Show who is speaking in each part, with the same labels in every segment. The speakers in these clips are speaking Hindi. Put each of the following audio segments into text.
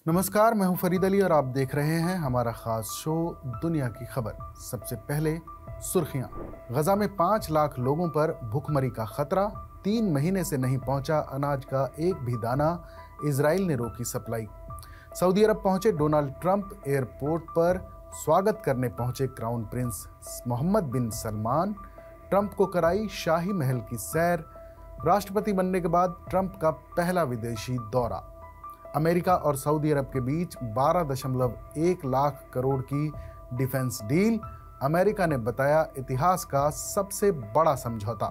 Speaker 1: नमस्कार, मैं हूं फरीद अली और आप देख रहे हैं हमारा खास शो दुनिया की खबर। सबसे पहले सुर्खियां। गजा में 5 लाख लोगों पर भूखमरी का खतरा, 3 महीने से नहीं पहुंचा अनाज का एक भी दाना, इजराइल ने रोकी सप्लाई। सऊदी अरब पहुंचे डोनाल्ड ट्रंप, एयरपोर्ट पर स्वागत करने पहुंचे क्राउन प्रिंस मोहम्मद बिन सलमान। ट्रंप को कराई शाही महल की सैर। राष्ट्रपति बनने के बाद ट्रंप का पहला विदेशी दौरा। अमेरिका और सऊदी अरब के बीच 12.1 लाख करोड़ की डिफेंस डील, अमेरिका ने बताया इतिहास का सबसे बड़ा समझौता।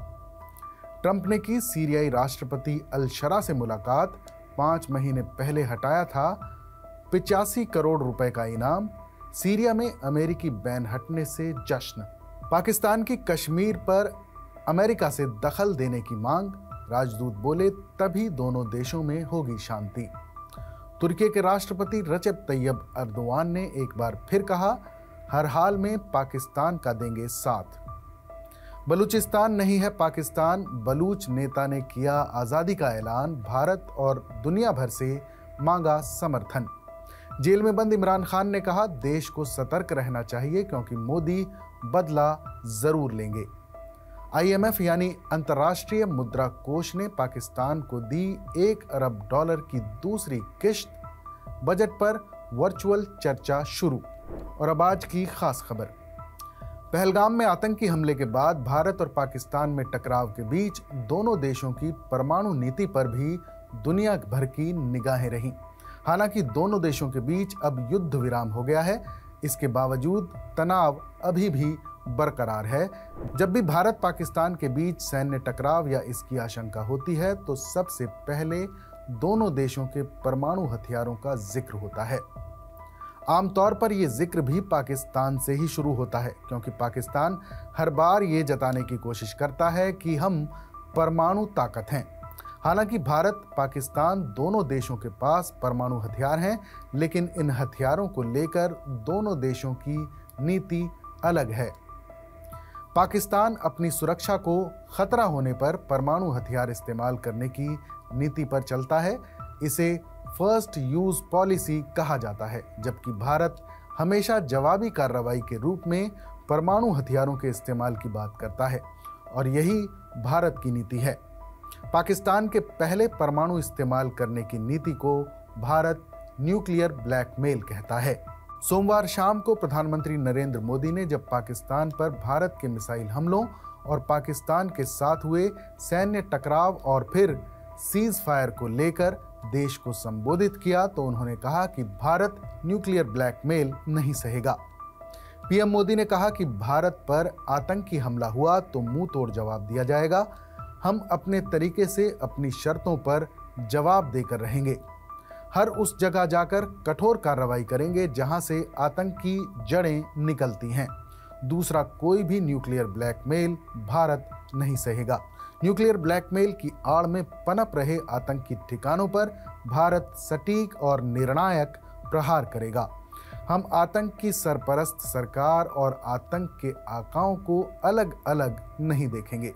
Speaker 1: ट्रंप ने की सीरियाई राष्ट्रपति अल शरा से मुलाकात, 5 महीने पहले हटाया था 85 करोड़ रुपए का इनाम। सीरिया में अमेरिकी बैन हटने से जश्न। पाकिस्तान की कश्मीर पर अमेरिका से दखल देने की मांग, राजदूत बोले तभी दोनों देशों में होगी शांति। तुर्की के राष्ट्रपति रजब तैयब अर्दोआन ने एक बार फिर कहा, हर हाल में पाकिस्तान का देंगे साथ। बलूचिस्तान नहीं है पाकिस्तान, बलूच नेता ने किया आज़ादी का ऐलान, भारत और दुनिया भर से मांगा समर्थन। जेल में बंद इमरान खान ने कहा, देश को सतर्क रहना चाहिए क्योंकि मोदी बदला जरूर लेंगे। IMF यानी अंतर्राष्ट्रीय मुद्रा कोष ने पाकिस्तान को दी $1 अरब की दूसरी किश्त। बजट पर वर्चुअल चर्चा शुरू। और अब आज की खास खबर। पहलगाम में आतंकी हमले के बाद भारत और पाकिस्तान में टकराव के बीच दोनों देशों की परमाणु नीति पर भी दुनिया भर की निगाहें रहीं। हालांकि दोनों देशों के बीच अब युद्ध विराम हो गया है, इसके बावजूद तनाव अभी भी बरकरार है। जब भी भारत पाकिस्तान के बीच सैन्य टकराव या इसकी आशंका होती है तो सबसे पहले दोनों देशों के परमाणु हथियारों का जिक्र होता है। आमतौर पर यह जिक्र भी पाकिस्तान से ही शुरू होता है, क्योंकि पाकिस्तान हर बार ये जताने की कोशिश करता है कि हम परमाणु ताकत हैं। हालांकि भारत पाकिस्तान दोनों देशों के पास परमाणु हथियार हैं, लेकिन इन हथियारों को लेकर दोनों देशों की नीति अलग है। पाकिस्तान अपनी सुरक्षा को खतरा होने पर परमाणु हथियार इस्तेमाल करने की नीति पर चलता है। इसे फर्स्ट यूज पॉलिसी कहा जाता है, जबकि भारत हमेशा जवाबी कार्रवाई के रूप में परमाणु हथियारों के इस्तेमाल की बात करता है, और यही भारत की नीति है। पाकिस्तान के पहले परमाणु इस्तेमाल करने की नीति को भारत न्यूक्लियर ब्लैकमेल कहता है। सोमवार शाम को प्रधानमंत्री नरेंद्र मोदी ने जब पाकिस्तान पर भारत के मिसाइल हमलों और पाकिस्तान के साथ हुए सैन्य टकराव और फिर सीज फायर को लेकर देश को संबोधित किया तो उन्होंने कहा कि भारत न्यूक्लियर ब्लैकमेल नहीं सहेगा। पीएम मोदी ने कहा कि भारत पर आतंकी हमला हुआ तो मुंह तोड़ जवाब दिया जाएगा। हम अपने तरीके से अपनी शर्तों पर जवाब देकर रहेंगे। हर उस जगह जाकर कठोर कार्रवाई करेंगे जहां से आतंकी जड़ें निकलती हैं। दूसरा कोई भी न्यूक्लियर ब्लैकमेल भारत नहीं सहेगा। न्यूक्लियर ब्लैकमेल की आड़ में पनप रहे आतंकी ठिकानों पर भारत सटीक और निर्णायक प्रहार करेगा। हम आतंक की सरपरस्त सरकार और आतंक के आकाओं को अलग अलग नहीं देखेंगे।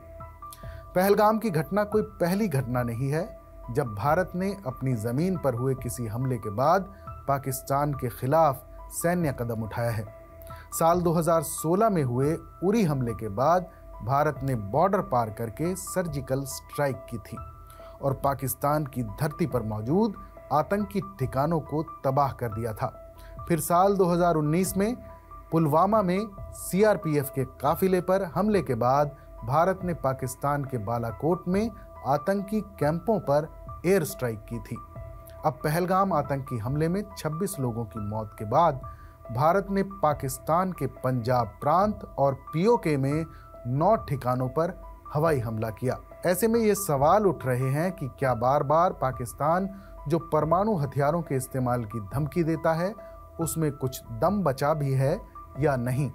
Speaker 1: पहलगाम की घटना कोई पहली घटना नहीं है जब भारत ने अपनी जमीन पर हुए किसी हमले के बाद पाकिस्तान के खिलाफ सैन्य कदम उठाया है। साल 2016 में हुए उरी हमले के बाद भारत ने बॉर्डर पार करके सर्जिकल स्ट्राइक की थी और पाकिस्तान की धरती पर मौजूद आतंकी ठिकानों को तबाह कर दिया था। फिर साल 2019 में पुलवामा में CRPF के काफिले पर हमले के बाद भारत ने पाकिस्तान के बालाकोट में आतंकी कैंपों पर एयर स्ट्राइक की थी। अब पहलगाम आतंकी हमले में 26 लोगों की मौत के बाद भारत ने पाकिस्तान के पंजाब प्रांत और POK में 9 ठिकानों पर हवाई हमला किया। ऐसे में ये सवाल उठ रहे हैं कि क्या बार बार पाकिस्तान जो परमाणु हथियारों के इस्तेमाल की धमकी देता है उसमें कुछ दम बचा भी है या नहीं।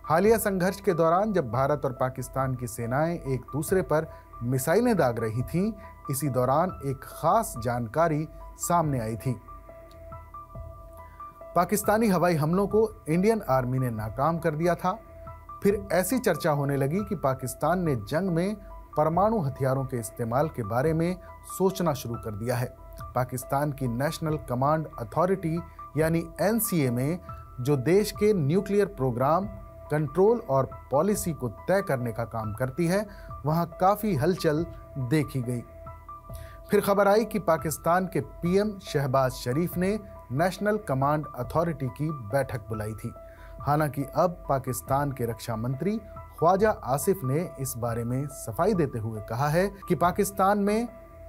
Speaker 1: हालिया संघर्ष के दौरान जब भारत और पाकिस्तान की सेनाएं एक दूसरे पर मिसाइलें दाग रही थीं, इसी दौरान एक खास जानकारी सामने आई थी। पाकिस्तानी हवाई हमलों को इंडियन आर्मी ने नाकाम कर दिया था। फिर ऐसी चर्चा होने लगी कि पाकिस्तान ने जंग में परमाणु हथियारों के इस्तेमाल के बारे में सोचना शुरू कर दिया है। पाकिस्तान की नेशनल कमांड अथॉरिटी यानी एनसीए में, जो देश के न्यूक्लियर प्रोग्राम, कंट्रोल और पॉलिसी को तय करने का काम करती है, वहां काफी हलचल देखी गई। फिर खबर आई कि पाकिस्तान के पीएम शहबाज शरीफ ने नेशनल कमांड अथॉरिटी की बैठक बुलाई थी। हालांकि अब पाकिस्तान के रक्षा मंत्री ख्वाजा आसिफ ने इस बारे में सफाई देते हुए कहा है कि पाकिस्तान में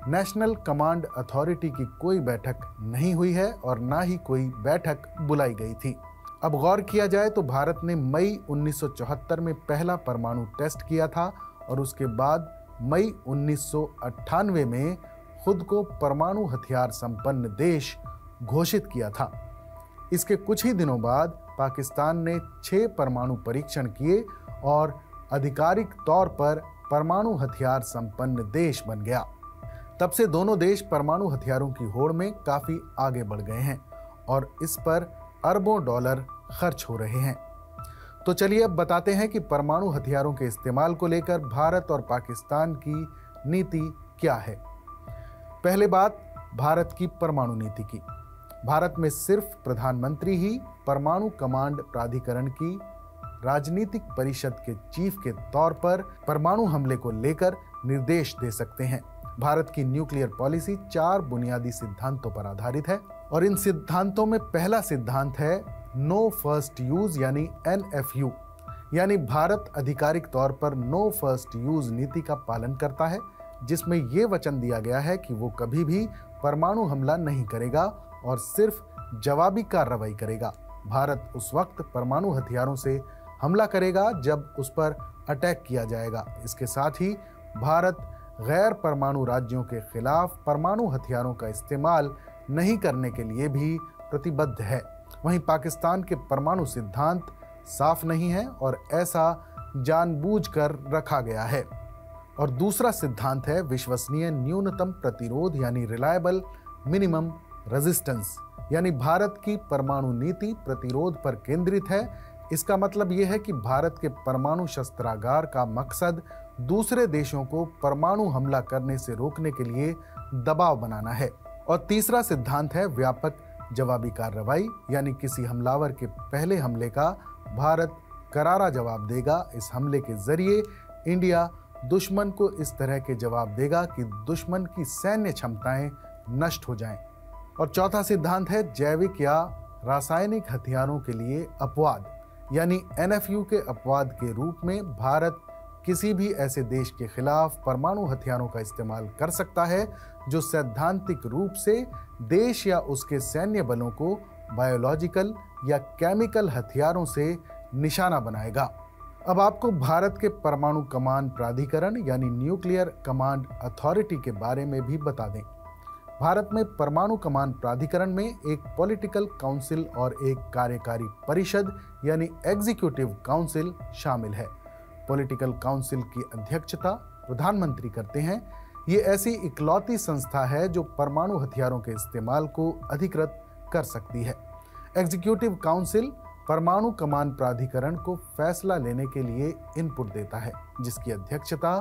Speaker 1: नेशनल कमांड अथॉरिटी की कोई बैठक नहीं हुई है और ना ही कोई बैठक बुलाई गई थी। अब गौर किया जाए तो भारत ने मई 1974 में पहला परमाणु टेस्ट किया था और उसके बाद मई 1998 में खुद को परमाणु हथियार संपन्न देश घोषित किया था। इसके कुछ ही दिनों बाद पाकिस्तान ने 6 परमाणु परीक्षण किए और आधिकारिक तौर पर परमाणु हथियार संपन्न देश बन गया। तब से दोनों देश परमाणु हथियारों की होड़ में काफी आगे बढ़ गए हैं और इस पर अरबों डॉलर खर्च हो रहे हैं। तो चलिए अब बताते हैं कि परमाणु हथियारों के इस्तेमाल को लेकर भारत और पाकिस्तान की नीति क्या है। पहले बात भारत की परमाणु नीति की। भारत में सिर्फ प्रधानमंत्री ही परमाणु कमांड प्राधिकरण की राजनीतिक परिषद के चीफ के तौर पर परमाणु हमले को लेकर निर्देश दे सकते हैं। भारत की न्यूक्लियर पॉलिसी 4 बुनियादी सिद्धांतों पर आधारित है और इन सिद्धांतों में पहला सिद्धांत है नो फर्स्ट यूज यानी NFU, यानी भारत आधिकारिक तौर पर नो फर्स्ट यूज नीति का पालन करता है, जिसमें यह वचन दिया गया है कि वो कभी भी परमाणु हमला नहीं करेगा और सिर्फ जवाबी कार्रवाई करेगा। भारत उस वक्त परमाणु हथियारों से हमला करेगा जब उस पर अटैक किया जाएगा। इसके साथ ही भारत गैर परमाणु राज्यों के खिलाफ परमाणु हथियारों का इस्तेमाल नहीं करने के लिए भी प्रतिबद्ध है। वहीं पाकिस्तान के परमाणु सिद्धांत साफ नहीं है और ऐसा जानबूझकर रखा गया है। और दूसरा सिद्धांत है विश्वसनीय न्यूनतम प्रतिरोध यानी रिलायबल मिनिमम रेजिस्टेंस, यानी भारत की परमाणु नीति प्रतिरोध पर केंद्रित है। इसका मतलब यह है कि भारत के परमाणु शस्त्रागार का मकसद दूसरे देशों को परमाणु हमला करने से रोकने के लिए दबाव बनाना है। और तीसरा सिद्धांत है व्यापक जवाबी कार्रवाई, यानी किसी हमलावर के पहले हमले का भारत करारा जवाब देगा। इस हमले के जरिए इंडिया दुश्मन को इस तरह के जवाब देगा कि दुश्मन की सैन्य क्षमताएं नष्ट हो जाएं। और चौथा सिद्धांत है जैविक या रासायनिक हथियारों के लिए अपवाद, यानी NFU के अपवाद के रूप में भारत किसी भी ऐसे देश के खिलाफ परमाणु हथियारों का इस्तेमाल कर सकता है जो सैद्धांतिक रूप से देश या उसके सैन्य बलों को बायोलॉजिकल या केमिकल हथियारों से निशाना बनाएगा। अब आपको भारत के परमाणु कमांड प्राधिकरण यानी न्यूक्लियर कमांड अथॉरिटी के बारे में भी बता दें। भारत में परमाणु कमांड प्राधिकरण में एक पॉलिटिकल काउंसिल और एक कार्यकारी परिषद यानी एग्जीक्यूटिव काउंसिल शामिल है। पॉलिटिकल काउंसिल की अध्यक्षता प्रधानमंत्री करते हैं। ये ऐसी इकलौती संस्था है जो परमाणु हथियारों के इस्तेमाल को अधिकृत कर सकती है। एग्जीक्यूटिव काउंसिल परमाणु कमांड प्राधिकरण को फैसला लेने के लिए इनपुट देता है, जिसकी अध्यक्षता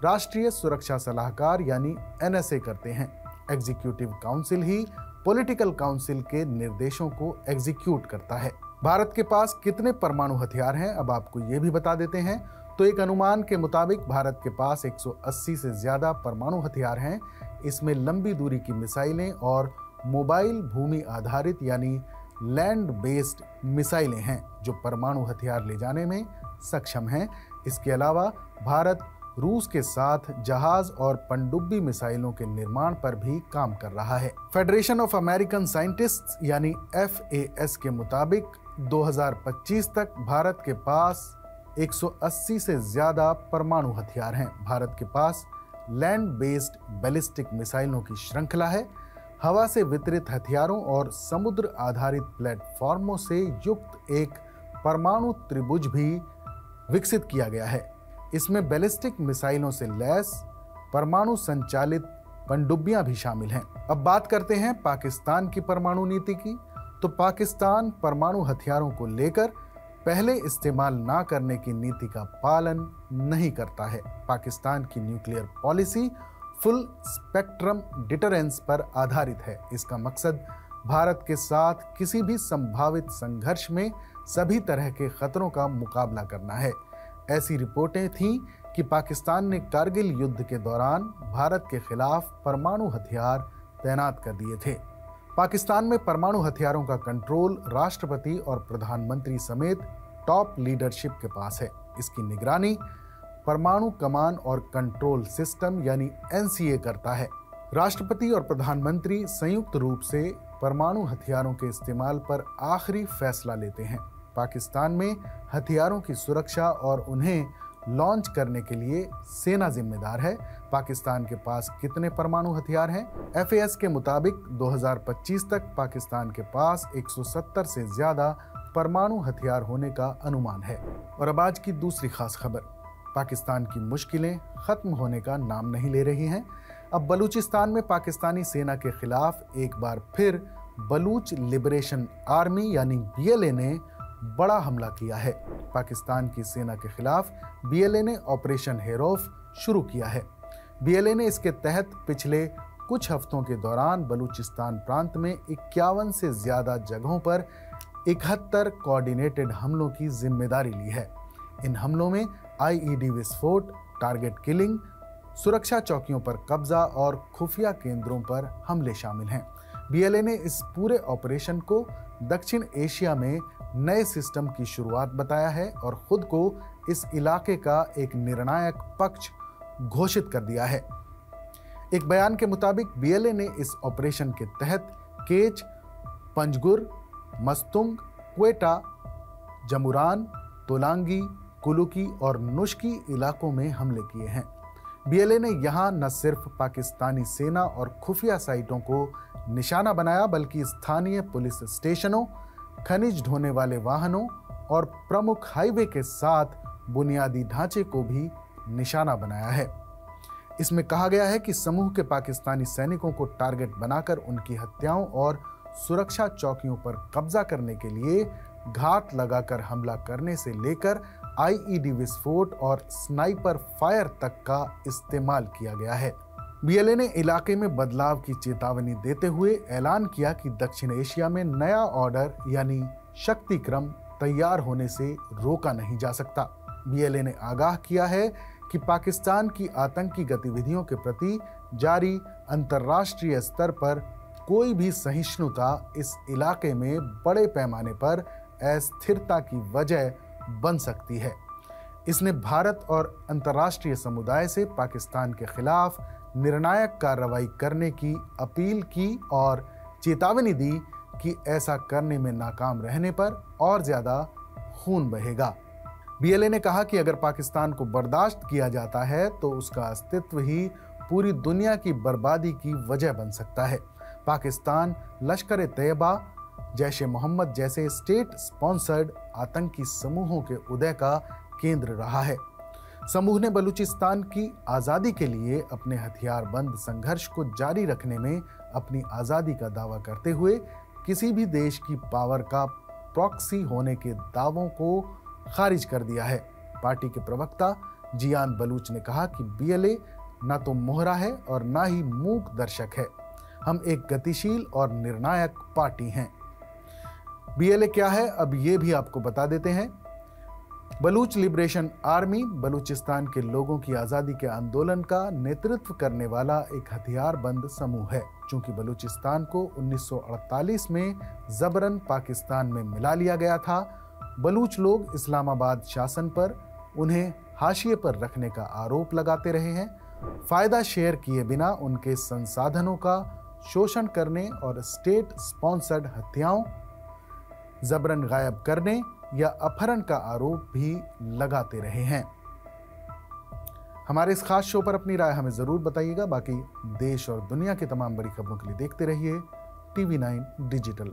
Speaker 1: राष्ट्रीय सुरक्षा सलाहकार यानी NSA करते हैं। एग्जीक्यूटिव काउंसिल ही पॉलिटिकल काउंसिल के निर्देशों को एग्जीक्यूट करता है। भारत के पास कितने परमाणु हथियार हैं, अब आपको ये भी बता देते हैं। तो एक अनुमान के मुताबिक भारत के पास 180 से ज्यादा परमाणु हथियार हैं। इसमें लंबी दूरी की मिसाइलें और मोबाइल भूमि आधारित यानी लैंड बेस्ड मिसाइलें हैं जो परमाणु हथियार ले जाने में सक्षम हैं। इसके अलावा भारत रूस के साथ जहाज और पनडुब्बी मिसाइलों के निर्माण पर भी काम कर रहा है। फेडरेशन ऑफ अमेरिकन साइंटिस्ट्स यानी FAS के मुताबिक 2025 तक भारत के पास 180 से ज्यादा परमाणु हथियार हैं। भारत के पास लैंड बेस्ड बैलिस्टिक मिसाइलों की श्रृंखला है। हवा से वितरित हथियारों और समुद्र आधारित प्लेटफॉर्मों से युक्त एक परमाणु त्रिभुज भी विकसित किया गया है। इसमें बैलिस्टिक मिसाइलों से लैस परमाणु संचालित पनडुब्बियां भी शामिल हैं। अब बात करते हैं पाकिस्तान की परमाणु नीति की। तो पाकिस्तान परमाणु हथियारों को लेकर पहले इस्तेमाल ना करने की नीति का पालन नहीं करता है। पाकिस्तान की nuclear policy full spectrum deterrence पर आधारित है। इसका मकसद भारत के साथ किसी भी संभावित संघर्ष में सभी तरह के खतरों का मुकाबला करना है। ऐसी रिपोर्टें थीं कि पाकिस्तान ने कारगिल युद्ध के दौरान भारत के खिलाफ परमाणु हथियार तैनात कर दिए थे। पाकिस्तान में परमाणु हथियारों का कंट्रोल राष्ट्रपति और प्रधानमंत्री समेत टॉप लीडरशिप के पास है। इसकी निगरानी परमाणु कमान और कंट्रोल सिस्टम यानी एनसीए करता है। राष्ट्रपति और प्रधानमंत्री संयुक्त रूप से परमाणु हथियारों के इस्तेमाल पर आखिरी फैसला लेते हैं। पाकिस्तान में हथियारों की सुरक्षा और उन्हें लॉन्च करने के लिए सेना जिम्मेदार है। पाकिस्तान के पास कितने परमाणु हथियार हैं? FAS के मुताबिक 2025 तक पाकिस्तान के पास 170 से ज्यादा परमाणु हथियार होने का अनुमान है। और अब आज की दूसरी खास खबर। पाकिस्तान की मुश्किलें खत्म होने का नाम नहीं ले रही हैं। अब बलूचिस्तान में पाकिस्तानी सेना के खिलाफ एक बार फिर बलूच लिबरेशन आर्मी यानी BLA ने बड़ा हमला किया है। पाकिस्तान की सेना के खिलाफ BLA ने ऑपरेशन हेरोफ शुरू किया है। BLA ने इसके तहत पिछले कुछ हफ्तों के दौरान बलूचिस्तान प्रांत में 51 से ज्यादा जगहों पर 71 कोऑर्डिनेटेड हमलों की जिम्मेदारी ली है। इन हमलों में IED विस्फोट, टारगेट किलिंग, सुरक्षा चौकियों पर कब्जा और खुफिया केंद्रों पर हमले शामिल हैं। BLA ने इस पूरे ऑपरेशन को दक्षिण एशिया में नए सिस्टम की शुरुआत बताया है और खुद को इस इलाके का एक निर्णायक पक्ष घोषित कर दिया है। एक बयान के मुताबिक BLA ने इस ऑपरेशन के तहत केच, पंजगुर, मस्तुंग, क्वेटा, जमुरान, तोलांगी, कुलुकी और नुश्की इलाकों में हमले किए हैं। BLA ने यहाँ न सिर्फ पाकिस्तानी सेना और खुफिया साइटों को निशाना बनाया बल्कि स्थानीय पुलिस स्टेशनों, खनिज ढोने वाले वाहनों और प्रमुख हाईवे के साथ बुनियादी ढांचे को भी निशाना बनाया है। इसमें कहा गया है कि समूह के पाकिस्तानी सैनिकों को टारगेट बनाकर उनकी हत्याओं और सुरक्षा चौकियों पर कब्जा करने के लिए घात लगाकर हमला करने से लेकर IED विस्फोट और स्नाइपर फायर तक का इस्तेमाल किया गया है। BLA ने इलाके में बदलाव की चेतावनी देते हुए ऐलान किया कि दक्षिण एशिया में नया ऑर्डर यानी शक्ति क्रम तैयार होने से रोका नहीं जा सकता। BLA ने आगाह किया है कि पाकिस्तान की आतंकी गतिविधियों के प्रति जारी अंतर्राष्ट्रीय स्तर पर कोई भी सहिष्णुता इस इलाके में बड़े पैमाने पर अस्थिरता की वजह बन सकती है। इसने भारत और अंतर्राष्ट्रीय समुदाय से पाकिस्तान के खिलाफ निर्णायक कार्रवाई करने की अपील की और चेतावनी दी कि ऐसा करने में नाकाम रहने पर और ज्यादा खून बहेगा। BLA ने कहा कि अगर पाकिस्तान को बर्दाश्त किया जाता है तो उसका अस्तित्व ही पूरी दुनिया की बर्बादी की वजह बन सकता है। पाकिस्तान लश्कर-ए-तैयबा, जैश-ए-मोहम्मद जैसे स्टेट स्पॉन्सर्ड आतंकी समूहों के उदय का केंद्र रहा है। समूह ने बलूचिस्तान की आज़ादी के लिए अपने हथियारबंद संघर्ष को जारी रखने में अपनी आज़ादी का दावा करते हुए किसी भी देश की पावर का प्रॉक्सी होने के दावों को खारिज कर दिया है। पार्टी के प्रवक्ता जियान बलूच ने कहा कि BLA न तो मोहरा है और न ही मूक दर्शक है। हम एक गतिशील और निर्णायक पार्टी हैं। BLA क्या है, अब ये भी आपको बता देते हैं। बलूच लिबरेशन आर्मी बलूचिस्तान के लोगों की आज़ादी के आंदोलन का नेतृत्व करने वाला एक हथियारबंद समूह है। चूंकि बलूचिस्तान को 1948 में जबरन पाकिस्तान में मिला लिया गया था, बलूच लोग इस्लामाबाद शासन पर उन्हें हाशिए पर रखने का आरोप लगाते रहे हैं। फायदा शेयर किए बिना उनके संसाधनों का शोषण करने और स्टेट स्पॉन्सर्ड हत्याओं, जबरन गायब करने या अपहरण का आरोप भी लगाते रहे हैं। हमारे इस खास शो पर अपनी राय हमें जरूर बताइएगा। बाकी देश और दुनिया की तमाम बड़ी खबरों के लिए देखते रहिए TV9 डिजिटल।